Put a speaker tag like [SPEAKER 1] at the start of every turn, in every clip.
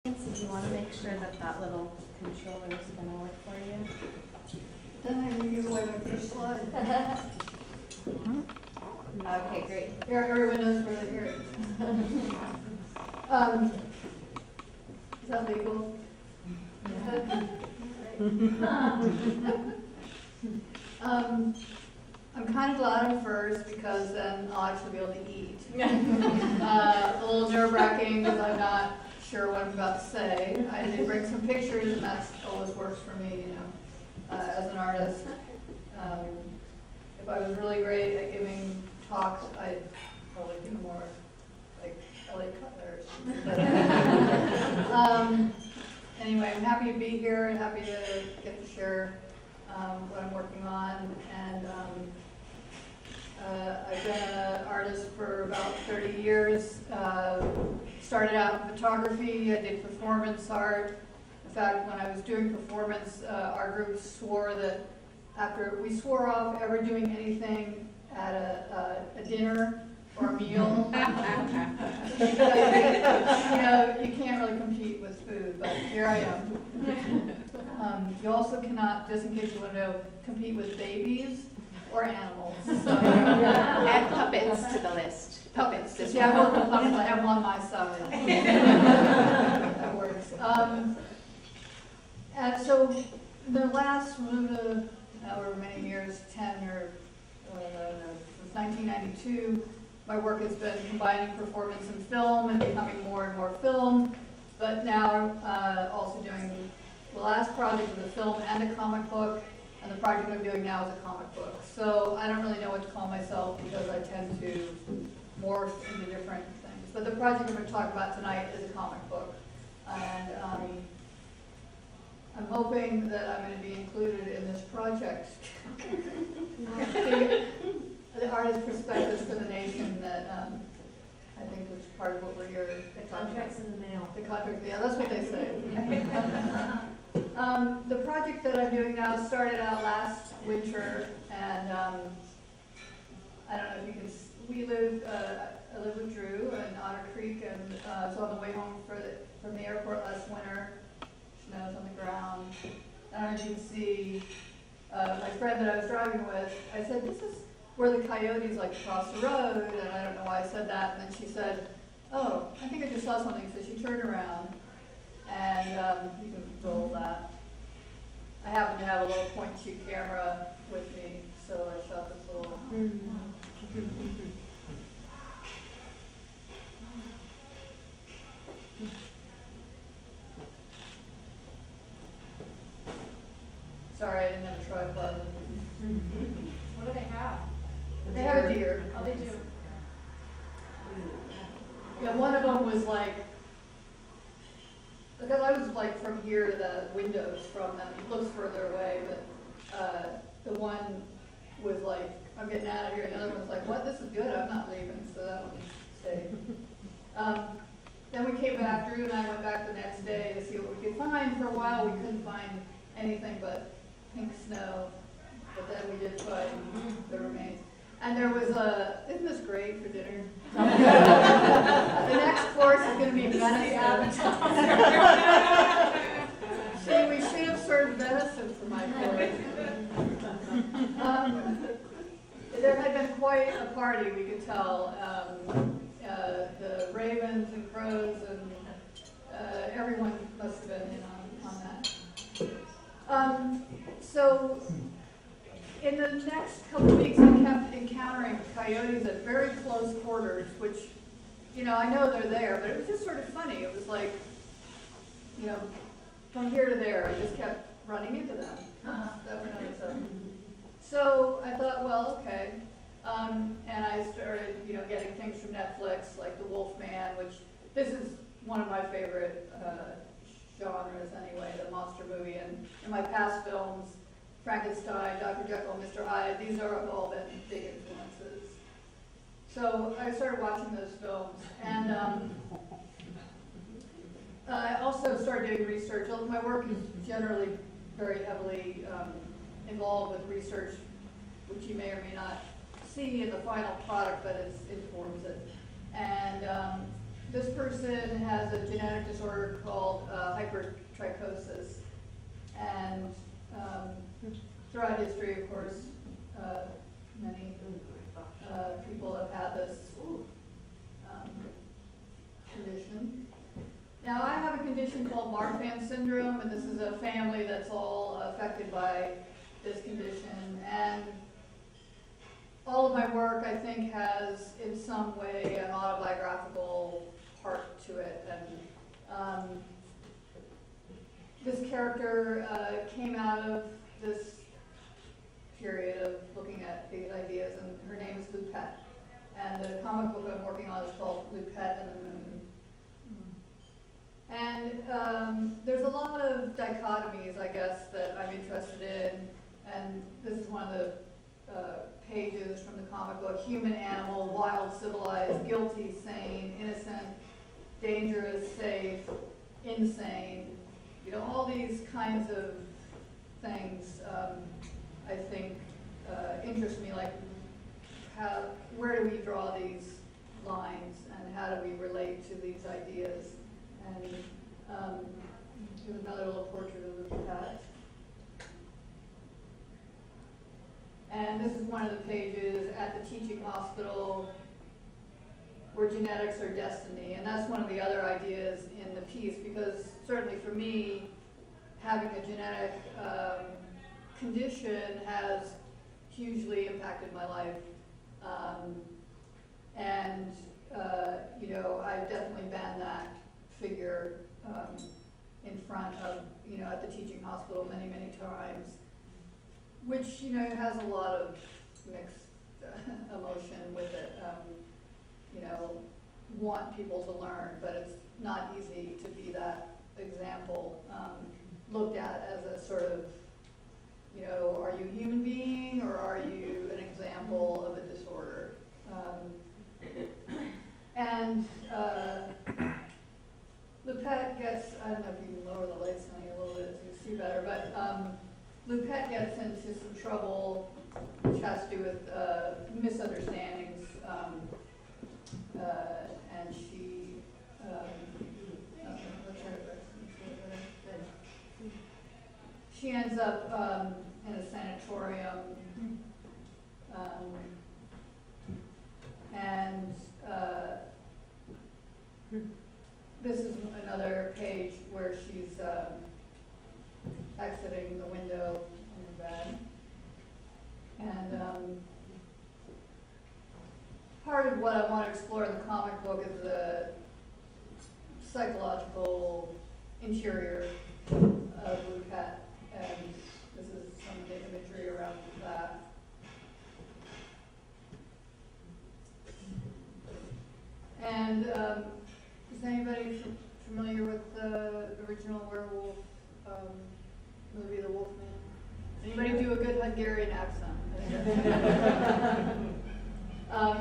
[SPEAKER 1] Do you want to make sure that that little controller is going to work for you?
[SPEAKER 2] Then I give you away my first slide.
[SPEAKER 1] Okay, great.
[SPEAKER 2] Here, everyone knows where to hear it. Is that legal? I'm kind of glad I'm first because then I'll actually be able to eat. A little nerve-wracking because I'm not sure what I'm about to say. I did bring some pictures, and that always works for me, you know, as an artist. If I was really great at giving talks, I'd probably do more like LA Cutler. Anyway, I'm happy to be here and happy to get to share what I'm working on. And I've been an artist for about 30 years. Started out in photography, I did performance art. In fact, when I was doing performance, our group swore that we swore off ever doing anything at a dinner or a meal. Because, you know, you can't really compete with food, but here I am. You also cannot, just in case you want to know, compete with babies or animals. So,
[SPEAKER 1] Add puppets to the list. Puppets.
[SPEAKER 2] Yeah, I work with puppets. I have one on my side. That works. And so the last, however many years, 10 or since 1992, my work has been combining performance and film and becoming more and more film. But now also doing the last project is a film and a comic book. And the project I'm doing now is a comic book. So I don't really know what to call myself because I tend to morph into different things. But the project I'm going to talk about tonight is a comic book. And I'm hoping that I'm going to be included in this project. The artist's perspectives for the nation that I think is part of what we're here.
[SPEAKER 1] The contract's in the mail.
[SPEAKER 2] The contract, yeah, that's what they say. The project that I'm doing now started out last winter, and I don't know if you can. I live with Drew in Otter Creek, and so on the way home from the airport last winter, snow's on the ground. I don't know if you can see my friend that I was driving with. I said, "This is where the coyotes like cross the road," and I don't know why I said that. And then she said, "Oh, I think I just saw something." So she turned around, and you can roll that. I happen to have a little point-and-shoot camera with me, so I shot this little. Sorry, I didn't have a tripod.
[SPEAKER 3] What do they have?
[SPEAKER 2] They have a deer.
[SPEAKER 3] Oh, they do.
[SPEAKER 2] Yeah, one of them was like, because I was like from here to the windows from them. It looks further away, but the one was like, I'm getting out of here. And the other one was like, what? This is good. I'm not leaving. So that one stayed. Then we came back. Drew and I went back the next day to see what we could find. For a while, we couldn't find anything but pink snow. But then we did find the remains. And there was isn't this great for dinner? The next course is going to be venison. See, we should have served venison for my course. There had been quite a party, we could tell. The ravens and crows and everyone must have been in on that. So in the next couple of weeks, I kept encountering coyotes at very close quarters, which, you know, I know they're there, but it was just sort of funny. It was like, you know, from here to there, I just kept running into them. That were nice. So I thought, well, okay. And I started, you know, getting things from Netflix, like The Wolfman, which this is one of my favorite genres anyway, the monster movie. And in my past films, Frankenstein, Dr. Jekyll, Mr. Hyde, these have all been big influences. So I started watching those films, and I also started doing research. My work is generally very heavily involved with research, which you may or may not see in the final product, but it informs it. And this person has a genetic disorder called hypertrichosis, and throughout history, of course, many people have had this condition. Now, I have a condition called Marfan syndrome, and this is a family that's all affected by this condition. And all of my work, I think, has in some way an autobiographical part to it. And this character came out of this period of looking at the ideas, and her name is Lupette. And the comic book I'm working on is called Lupette and the Moon. And there's a lot of dichotomies, I guess, that I'm interested in. And this is one of the pages from the comic book: human, animal, wild, civilized, guilty, sane, innocent, dangerous, safe, insane. You know, all these kinds of things, I think, interest me, like where do we draw these lines, and how do we relate to these ideas? And here's another little portrait of the cat. And this is one of the pages at the teaching hospital where genetics are destiny. And that's one of the other ideas in the piece, because certainly for me, having a genetic condition has hugely impacted my life. You know, I've definitely been that figure in front of, you know, at the teaching hospital many, many times, which, you know, has a lot of mixed emotion with it. You know, want people to learn, but it's not easy to be that example, looked at as a sort of, you know, are you a human being or are you an example of a disorder? Lupette gets, I don't know if you can lower the lights on you a little bit so you see better, but Lupette gets into some trouble which has to do with misunderstandings, and she, she ends up in a sanatorium, and this is another page where she's exiting the window in the bed. And part of what I want to explore in the comic book is the psychological interior of Lupette, and this is some of the imagery around that. And is anybody familiar with the original werewolf movie, The Wolfman? Anybody do a good Hungarian accent?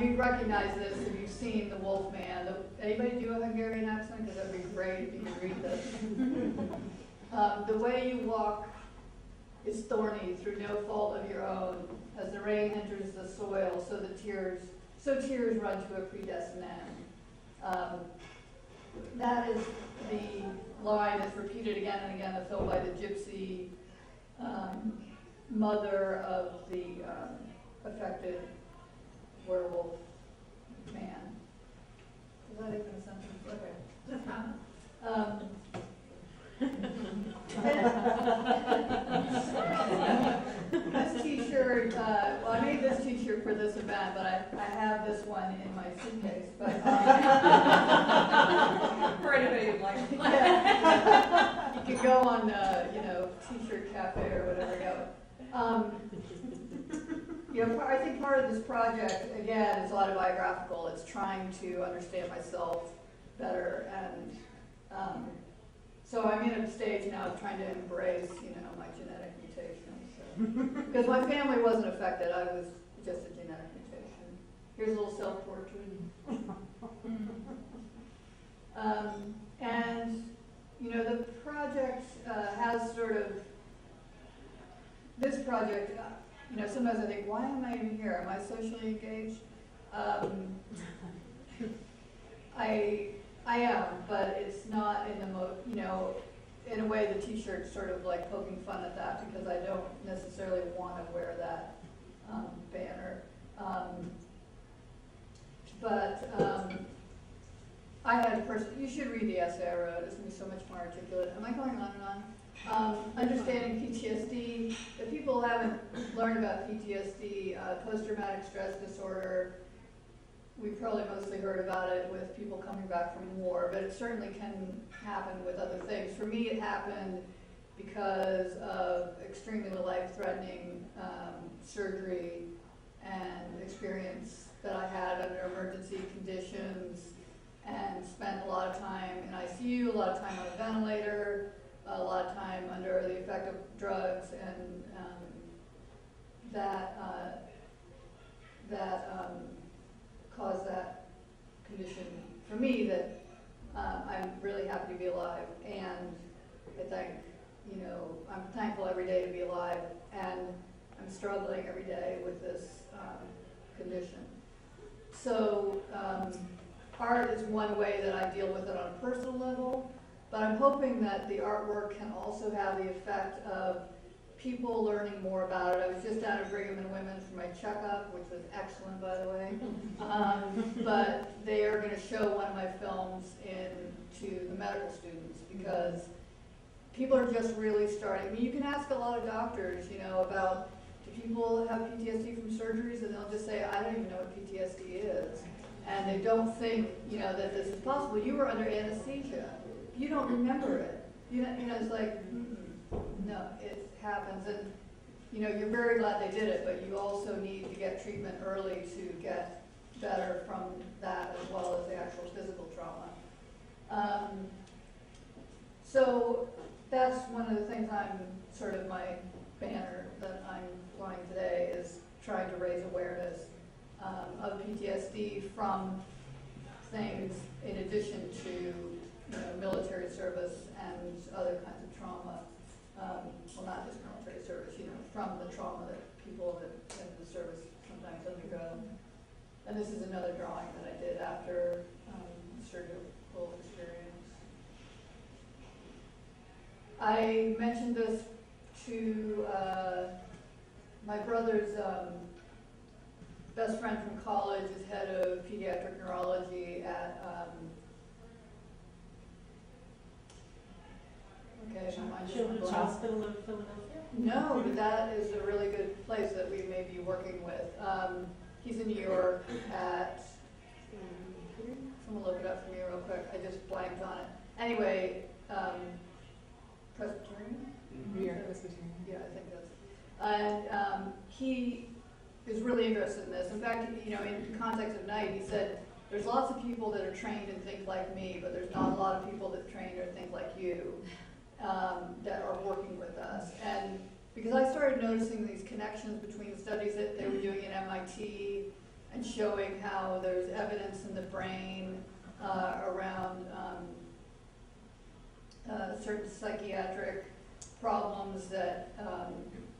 [SPEAKER 2] You recognize this if you've seen The Wolfman. Anybody do a Hungarian accent? Because that would be great if you could read this. The way you walk is thorny through no fault of your own. As the rain enters the soil, so tears run to a predestined end. That is the line that's repeated again and again, that's told by the gypsy mother of the affected werewolf man. Is that even a sentence? Okay. This t-shirt, well, I made this t-shirt for this event, but I have this one in my suitcase. But
[SPEAKER 3] For anybody who'd like.
[SPEAKER 2] Yeah. You could go on, you know, T-shirt Cafe or whatever. You know, I think part of this project, again, is autobiographical. It's trying to understand myself better, and so I'm in a stage now of trying to embrace, you know, my genetic mutations. So. Because my family wasn't affected, I was just a genetic mutation. Here's a little self-portrait. And, you know, the project has sort of, this project, you know, sometimes I think, why am I even here? I am, but it's not in the in a way the t-shirt's sort of like poking fun at that because I don't necessarily want to wear that banner. I had a person, you should read the essay I wrote, it's going to be so much more articulate. Am I going on and on? Understanding PTSD. If people haven't learned about PTSD, post-traumatic stress disorder, we've probably mostly heard about it with people coming back from war, but it certainly can happen with other things. For me, it happened because of extremely life-threatening surgery and experience that I had under emergency conditions, and spent a lot of time in ICU, a lot of time on a ventilator, a lot of time under the effect of drugs, and that caused that condition for me that I'm really happy to be alive, and I'm thankful every day to be alive, and I'm struggling every day with this condition. So art is one way that I deal with it on a personal level, but I'm hoping that the artwork can also have the effect of people learning more about it. I was just down at Brigham and Women's for my checkup, which was excellent, by the way. But they are going to show one of my films to the medical students because people are just really starting. I mean, you can ask a lot of doctors, about do people have PTSD from surgeries, and they'll just say, I don't even know what PTSD is. And they don't think, that this is possible. You were under anesthesia. You don't remember it. It's like, no, it happens. And, you're very glad they did it, but you also need to get treatment early to get better from that as well as the actual physical trauma. So that's one of the things sort of my banner that I'm flying today is trying to raise awareness of PTSD from things in addition to military service and other kinds of trauma. Well, not just military service, from the trauma that people in the service sometimes undergo. And this is another drawing that I did after surgical experience. I mentioned this to my brother's best friend from college is head of pediatric neurology at
[SPEAKER 4] Children's Hospital of Philadelphia?
[SPEAKER 2] No, but that is a really good place that we may be working with. He's in New York at, someone look it up for me real quick, I just blanked on it. Anyway, Presbyterian?
[SPEAKER 5] New York Presbyterian.
[SPEAKER 2] Yeah, I think that's, and he is really interested in this. In fact, in the context of Night, he said, there's lots of people that are trained and think like me, but there's not a lot of people that train or think like you. That are working with us. And because I started noticing these connections between studies that they were doing at MIT and showing how there's evidence in the brain around certain psychiatric problems that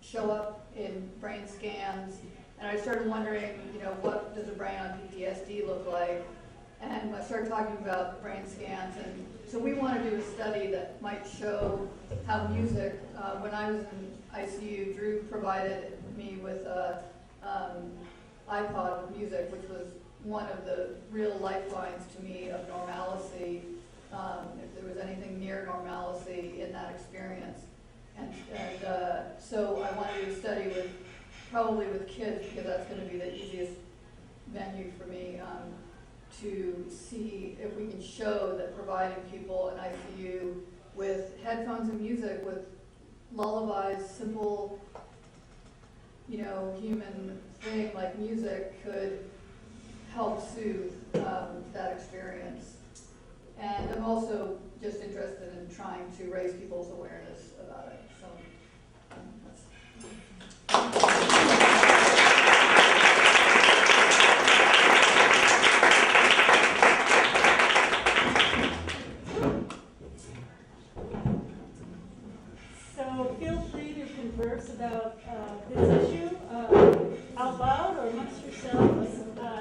[SPEAKER 2] show up in brain scans. And I started wondering, what does a brain on PTSD look like? And I started talking about brain scans, and so we want to do a study that might show how music, when I was in ICU, Drew provided me with an iPod with music, which was one of the real lifelines to me of normalcy, if there was anything near normalcy in that experience. And so I wanted to do a study probably with kids, because that's going to be the easiest venue for me. To see if we can show that providing people in ICU with headphones and music, with lullabies, simple, human thing like music could help soothe that experience. And I'm also just interested in trying to raise people's awareness about it. So
[SPEAKER 4] feel free to converse about this issue out loud or amongst yourselves.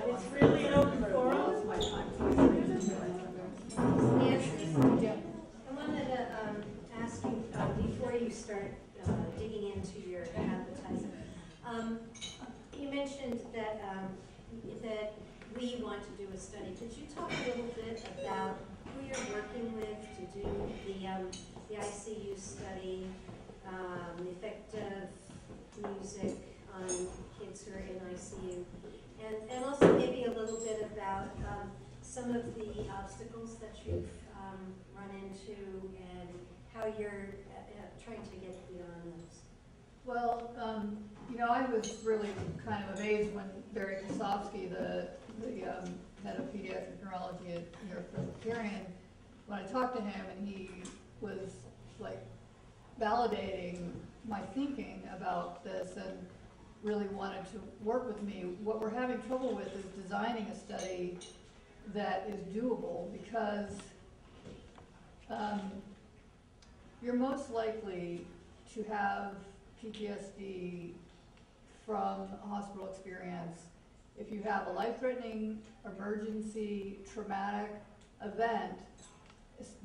[SPEAKER 4] It's really an open forum.
[SPEAKER 5] asking, before you start digging into your advertising, you mentioned that that we want to do a study. Could you talk a little bit about who you're working with to do the ICU study, the effect of music on kids who are in ICU, and also maybe a little bit about some of the obstacles that you've run into and how you're trying to get beyond those?
[SPEAKER 2] Well, I was really kind of amazed when Barry Kosofsky, the head of pediatric neurology at New York Presbyterian, when I talked to him and he was like validating my thinking about this and really wanted to work with me. What we're having trouble with is designing a study that is doable, because you're most likely to have PTSD from a hospital experience if you have a life-threatening, emergency, traumatic event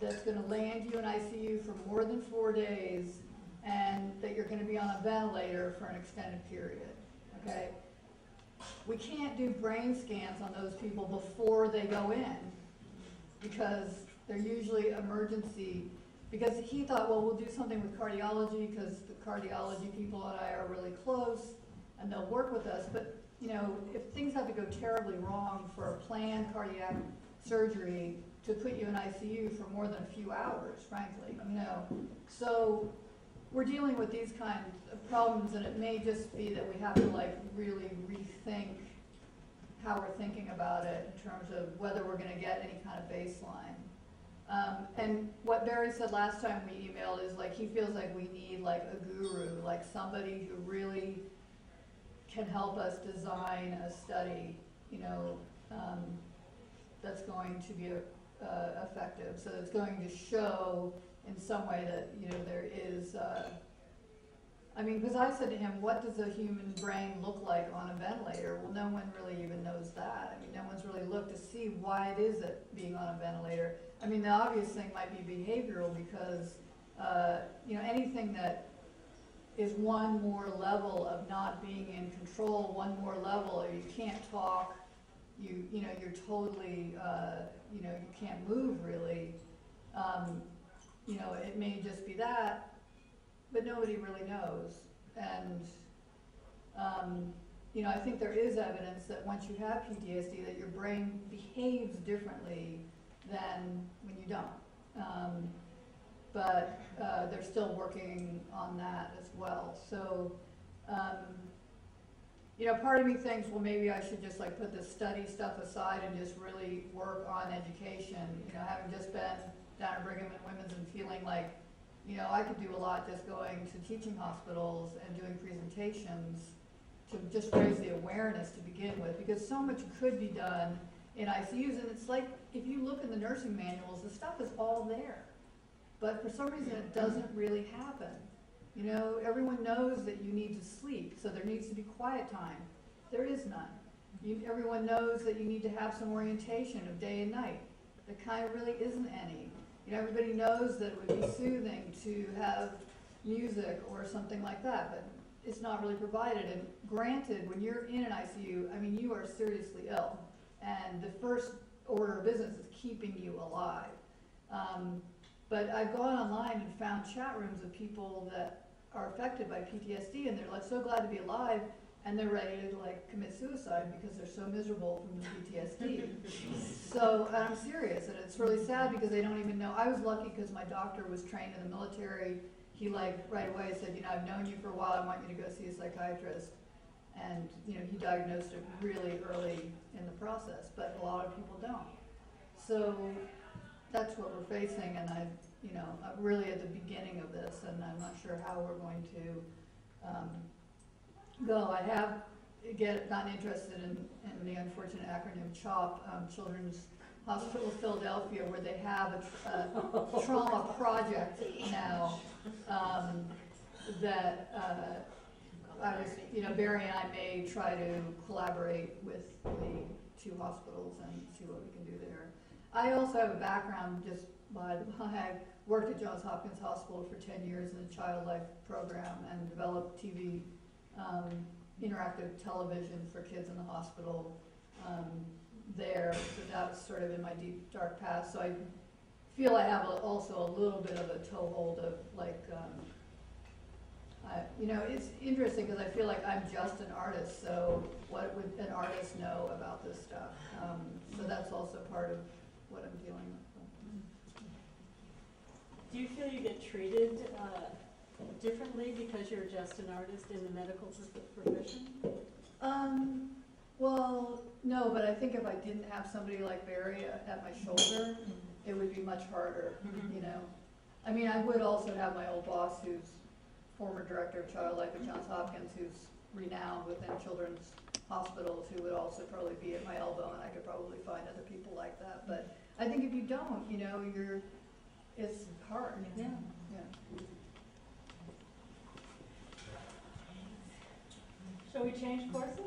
[SPEAKER 2] that's going to land you in ICU for more than 4 days, and that you're going to be on a ventilator for an extended period, okay? We can't do brain scans on those people before they go in, because they're usually emergency. Because he thought, well, we'll do something with cardiology because the cardiology people and I are really close and they'll work with us. But, if things have to go terribly wrong for a planned cardiac surgery to put you in ICU for more than a few hours, frankly, So we're dealing with these kinds of problems, and it may just be that we have to really rethink how we're thinking about it in terms of whether we're going to get any kind of baseline. And what Barry said last time we emailed is he feels like we need a guru, somebody who really can help us design a study, that's going to be effective. So it's going to show in some way that, there is, because I said to him, what does a human brain look like on a ventilator? Well, no one really even knows that. No one's really looked to see why it is that being on a ventilator. The obvious thing might be behavioral, because, anything that is one more level of not being in control, one more level, or you can't talk, you're totally, you can't move really. It may just be that, but nobody really knows. And, I think there is evidence that once you have PTSD, that your brain behaves differently than when you don't. But they're still working on that as well. So, part of me thinks, well, maybe I should just put the study stuff aside and just really work on education. Having just been down at Brigham and Women's and feeling like, I could do a lot just going to teaching hospitals and doing presentations to just raise the awareness to begin with, because so much could be done in ICUs. And it's if you look in the nursing manuals, the stuff is all there. But for some reason, it doesn't really happen. Everyone knows that you need to sleep, so there needs to be quiet time. There is none. Everyone knows that you need to have some orientation of day and night. There kind of really isn't any. Everybody knows that it would be soothing to have music or something like that, but it's not really provided. And granted, when you're in an ICU, you are seriously ill, and the first order of business is keeping you alive. But I've gone online and found chat rooms of people that are affected by PTSD, and they're so glad to be alive, and they're ready to commit suicide because they're so miserable from the PTSD. So, and I'm serious, and it's really sad because they don't even know. I was lucky because my doctor was trained in the military. He right away said, I've known you for a while, I want you to go see a psychiatrist. And, he diagnosed it really early in the process, but a lot of people don't. So that's what we're facing, and I'm really at the beginning of this, and I'm not sure how we're going to go. I have gotten interested in the unfortunate acronym CHOP, Children's Hospital of Philadelphia, where they have a trauma project now that I was, Barry and I may try to collaborate with the two hospitals and see what we can do there. I also have a background, just by the by, worked at Johns Hopkins Hospital for 10 years in the child life program and developed TV, interactive television for kids in the hospital there. So that's sort of in my deep, dark past. So I feel I have also a little bit of a toehold of like, you know, it's interesting because I feel like I'm just an artist, so what would an artist know about this stuff? So that's also part of what I'm dealing with.
[SPEAKER 4] Do you feel you get treated differently because you're just an artist in the medical profession?
[SPEAKER 2] Well, no, but I think if I didn't have somebody like Barry at my shoulder, it would be much harder, you know. I mean, I would also have my old boss who's former director of child life at Johns Hopkins, who's renowned within children's hospitals, who would also probably be at my elbow, and I could probably find other people like that. But I think if you don't, you know, it's hard.
[SPEAKER 4] Yeah.
[SPEAKER 2] Yeah.
[SPEAKER 4] Shall we change courses?